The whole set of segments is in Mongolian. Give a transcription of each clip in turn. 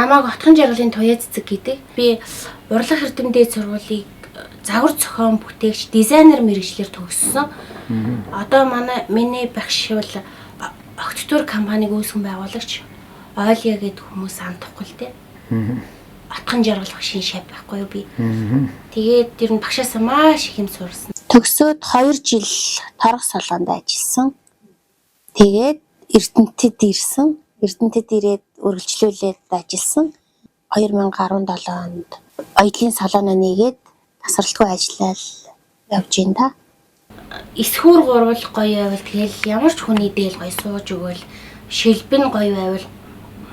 намайг Отхон жаргалын туяа цэцэг гэдэг. Би урлах эрдэмтэд сургуулийг загвар зохион бүтээгч дизайнер мэргэжлэр төгссөн. Одоо миний багш бол огт тур компаниг үүсгэн байгуулагч Ойля гэдэг хүмүүс андахгүй л дээ. Отхон жаргал багшийн шав байхгүй юу би. Тэгээд ер нь багшаасаа маш их юм сурсан. Төгсөөд 2 жил торох салганд ажилласан. Тэгээд Эрдэнэтэд ирсэн. Эрдэнэтэд ирээд үргэлжлүүлээд ажилласан. 2017 онд Оёлын салоноо нээгээд тасралтгүй ажиллаад явж байна та. Эсхүүр гурвал гоё байвал тэгэл ямар ч хүний дээл гоё сууж өгөөл шилбэн гоё байвал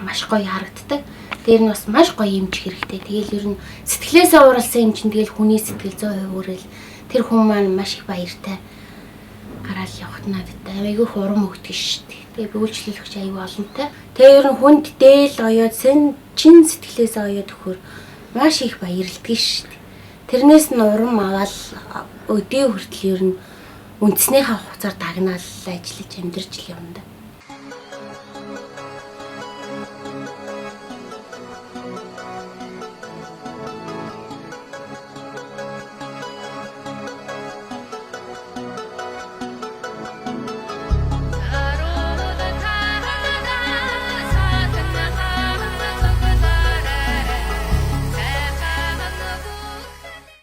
маш гоё харагддаг. Дээр нь бас маш гоё юмч хэрэгтэй. Тэгэл ер нь сэтгэлээсээ уралсан юм чинь тэгэл хүний сэтгэл 100% өрөөл тэр хүн маань маш их баяртай гараал явахт надад айгүй хурам өгдөг шүү дээ. Тэгээ би үйлчлүүлэгч аюу олонтой. Тэгээ ер нь хүнд дээл оёод чин сэтгэлээсээ оёод өгөхөр маш их баярлдаг шүү дээ. Тэрнээс нь урам аваад өдөө хүртэл ер нь үндснийхээ хугацаар дагнаал ажиллаж амьдарч л юм да.